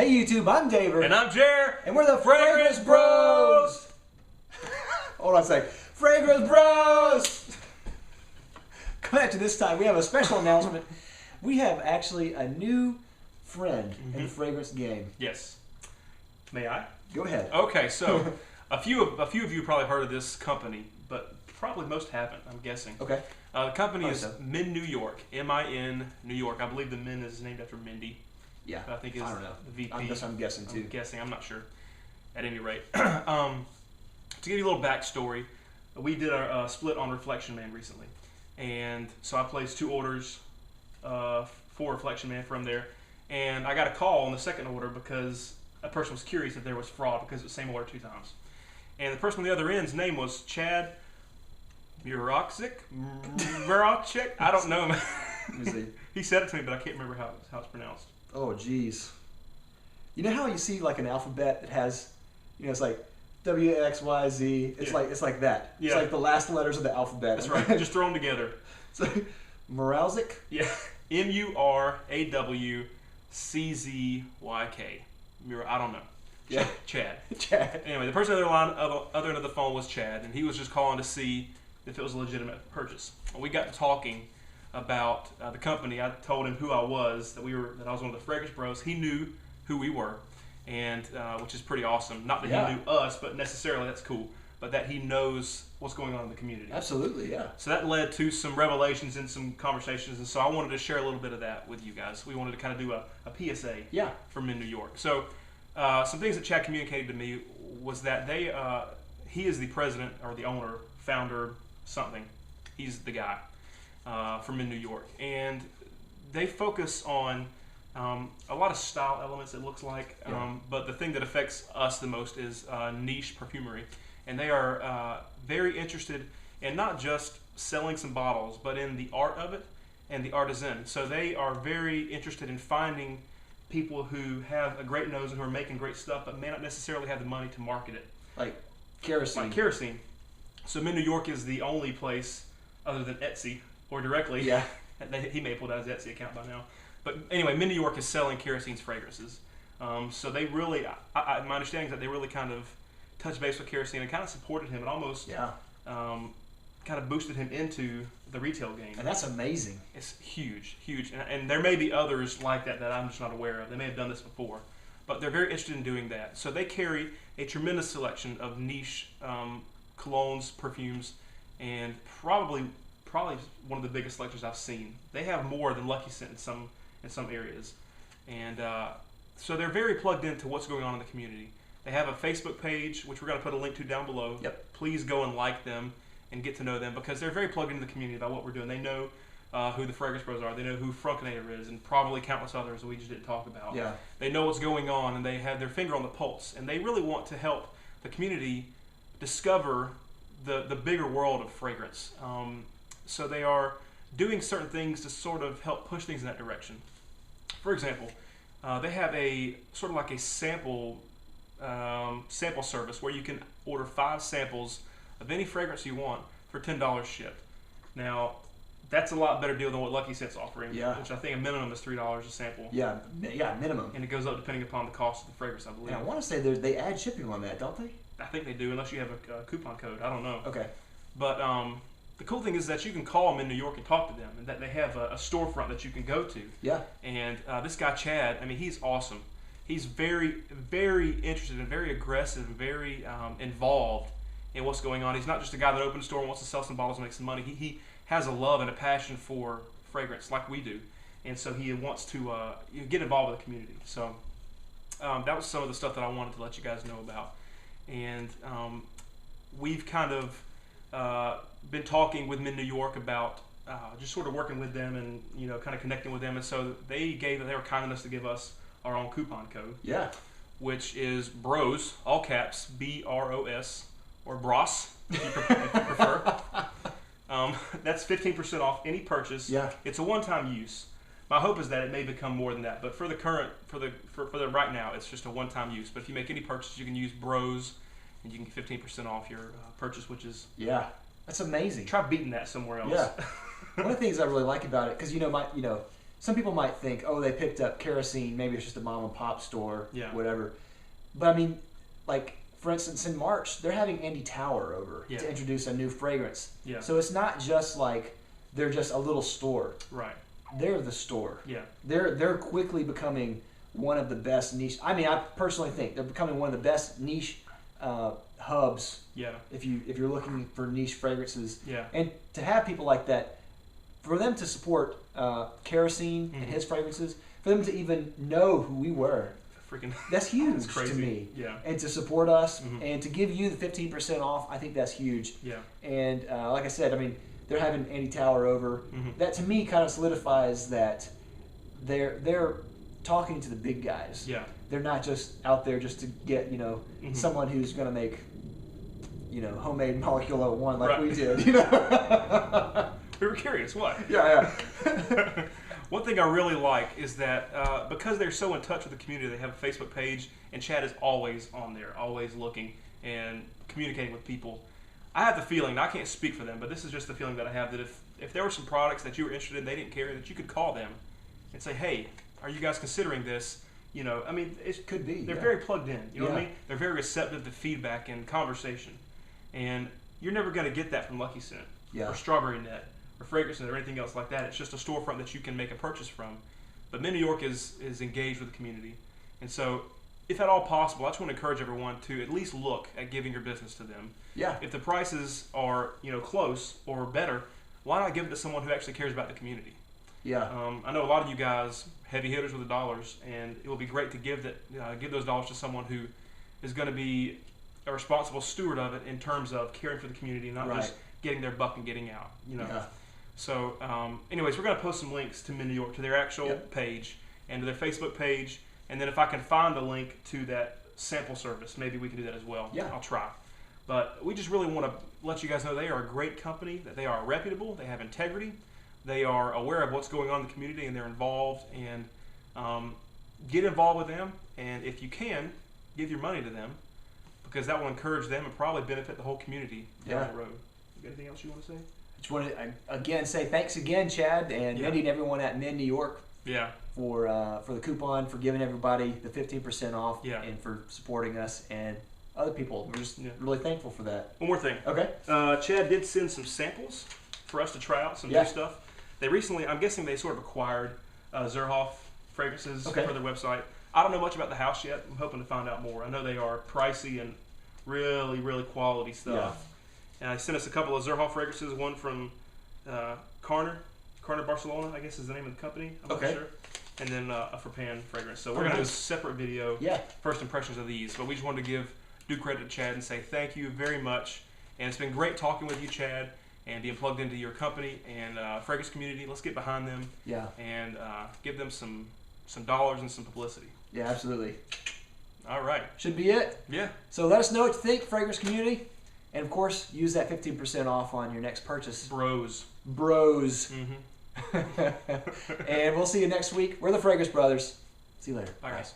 Hey YouTube, I'm David. And I'm Jer. And we're the Fragrance Bros. Hold on a sec. Fragrance Bros! Come back to this time, we have a special announcement. We have actually a new friend in the fragrance game. Yes. May I? Go ahead. Okay, so a few of you probably heard of this company, but probably most haven't, I'm guessing. Okay. The company is so. MiN New York. MiN New York. I believe the MiN is named after Mindy. Yeah. I think is I don't know. the VP. I'm guessing too. I'm not sure. At any rate. To give you a little backstory, we did our split on Reflection Man recently. And so I placed 2 orders for Reflection Man from there. And I got a call on the second order because a person was curious if there was fraud because it was the same order 2 times. And the person on the other end's name was Chad Murachik? I don't know. He said it to me, but I can't remember how it's pronounced. Oh, geez. You know how you see like an alphabet that has, it's like W, X, Y, Z. It's like that. Yeah. It's like the last letters of the alphabet. That's right. Just throw them together. It's like Murachik? Yeah. Murachzyk. I don't know. Yeah. Chad. Chad. Anyway, the person on the other end of the phone was Chad, and he was just calling to see if it was a legitimate purchase. We got to talking about the company. I told him who I was, that I was one of the Fragrance Bros. He knew who we were, and which is pretty awesome. Not that he knew us, but necessarily that's cool. But that he knows what's going on in the community. Absolutely, yeah. So that led to some revelations and some conversations, and so I wanted to share a little bit of that with you guys. We wanted to kind of do a PSA for MiN New York. So some things that Chad communicated to me was that he is the president or the owner, founder, something. He's the guy for MiN New York, and they focus on a lot of style elements, it looks like, but the thing that affects us the most is niche perfumery. And they are very interested in not just selling some bottles, but in the art of it and the artisan. So they are very interested in finding people who have a great nose and who are making great stuff, but may not necessarily have the money to market it. Like kerosene. So MiN New York is the only place, other than Etsy or directly. Yeah. He may have pulled out his Etsy account by now. But anyway, MiN New York is selling kerosene's fragrances. So they really, my understanding is that they really kind of touched base with kerosene and kind of supported him and almost kind of boosted him into the retail game. And that's amazing. It's huge, huge. And there may be others like that I'm just not aware of. They may have done this before. But they're very interested in doing that. So they carry a tremendous selection of niche colognes, perfumes, and probably one of the biggest selections I've seen. They have more than Lucky Scent in some areas. And so they're very plugged into what's going on in the community. They have a Facebook page, which we're going to put a link to down below. Yep. Please go and like them and get to know them because they're very plugged into the community about what we're doing. They know who the Fragrance Bros are. They know who Frunkinator is and probably countless others that we just didn't talk about. Yeah. They know what's going on and they have their finger on the pulse. And they really want to help the community discover the bigger world of fragrance. So they are doing certain things to sort of help push things in that direction. For example, they have a sort of like a sample service where you can order 5 samples of any fragrance you want for $10 shipped. Now, that's a lot better deal than what Lucky Scent's offering, which I think a minimum is $3 a sample. Yeah, minimum. And it goes up depending upon the cost of the fragrance, I believe. Yeah, I want to say they add shipping on that, don't they? I think they do, unless you have a coupon code. I don't know. Okay. But the cool thing is that you can call them in New York and talk to them, and that they have a storefront that you can go to. Yeah. And this guy, Chad, I mean, he's awesome. He's very, very interested and very aggressive and very involved in what's going on. He's not just a guy that opens a store and wants to sell some bottles and make some money. He has a love and a passion for fragrance like we do. And so he wants to get involved with the community. So that was some of the stuff that I wanted to let you guys know about. And we've kind of been talking with MiN New York about just sort of working with them and kind of connecting with them. And so they were kind enough to give us our own coupon code. Yeah. Which is BROS, all caps, BROS, or BROS, if you prefer. That's 15% off any purchase. Yeah. It's a one-time use. My hope is that it may become more than that, but for the right now, it's just a one-time use. But if you make any purchase, you can use BROS, and you can get 15% off your purchase, which is that's amazing. Try beating that somewhere else. Yeah. One of the things I really like about it, because some people might think, oh, they picked up kerosene. Maybe it's just a mom and pop store, Yeah. whatever. But I mean, like for instance, in March they're having Andy Tower over Yeah. to introduce a new fragrance. Yeah. So it's not just like they're just a little store. Right. They're the store. Yeah. They're quickly becoming one of the best niche. I mean, I personally think they're becoming one of the best niche hubs. Yeah. If you're looking for niche fragrances. Yeah. And to have people like that, for them to support Kerosene and Mm-hmm. his fragrances, for them to even know who we were, Freaking. that's huge That's crazy. to me. Yeah. And to support us Mhm. and to give you the 15% off, I think that's huge. Yeah. And like I said, I mean, they're having Andy Tower over. Mhm. That to me kind of solidifies that they're talking to the big guys. Yeah. They're not just out there just to get Mhm. someone who's going to make homemade molecular one like Right. we did. We were curious. What? Yeah. One thing I really like is that because they're so in touch with the community, they have a Facebook page, and Chad is always on there, always looking and communicating with people. I have the feeling, I can't speak for them, but this is just the feeling that I have, that if there were some products that you were interested in, they didn't carry, that you could call them and say, hey, are you guys considering this? I mean, it could be. They're Yeah. very plugged in. You know what I Yeah. mean? They're very receptive to feedback and conversation. And you're never going to get that from Lucky Scent or Strawberry Net or Fragrances or anything else like that. It's just a storefront that you can make a purchase from. But MiN New York is engaged with the community. And so, if at all possible, I just want to encourage everyone to at least look at giving your business to them. Yeah. If the prices are close or better, why not give it to someone who actually cares about the community? Yeah. I know a lot of you guys, heavy hitters with the dollars, and it will be great to give those dollars to someone who is going to be a responsible steward of it in terms of caring for the community, not just getting their buck and getting out. Yeah. So, anyways, we're going to post some links to MiN New York, to their actual page and to their Facebook page, and then if I can find the link to that sample service, maybe we can do that as well. Yeah. I'll try. But we just really want to let you guys know they are a great company, that they are reputable, they have integrity, they are aware of what's going on in the community, and they're involved. And get involved with them, and if you can, give your money to them, because that will encourage them and probably benefit the whole community down the road. You got anything else you want to say? Just want to again say thanks again, Chad, and Mindy and everyone at MiN New York. Yeah. For the coupon, for giving everybody the 15% off, and for supporting us and other people. We're just really thankful for that. One more thing. Okay. Chad did send some samples for us to try out, some new stuff. They recently, I'm guessing they sort of acquired Zerhoff fragrances for their website. I don't know much about the house yet. I'm hoping to find out more. I know they are pricey and really, really quality stuff. Yeah. And I sent us a couple of Zerhoff fragrances, one from Carner Barcelona, I guess is the name of the company. I'm not sure. And then a Frapan fragrance. So we're going to do a separate video, first impressions of these. But we just wanted to give due credit to Chad and say thank you very much. And it's been great talking with you, Chad, and being plugged into your company and fragrance community. Let's get behind them and give them some dollars and some publicity. Yeah, absolutely. All right. Should be it. Yeah. So let us know what you think, fragrance community. And of course, use that 15% off on your next purchase. Bros. Mm-hmm. And we'll see you next week. We're the Fragrance Brothers. See you later. Bye, guys.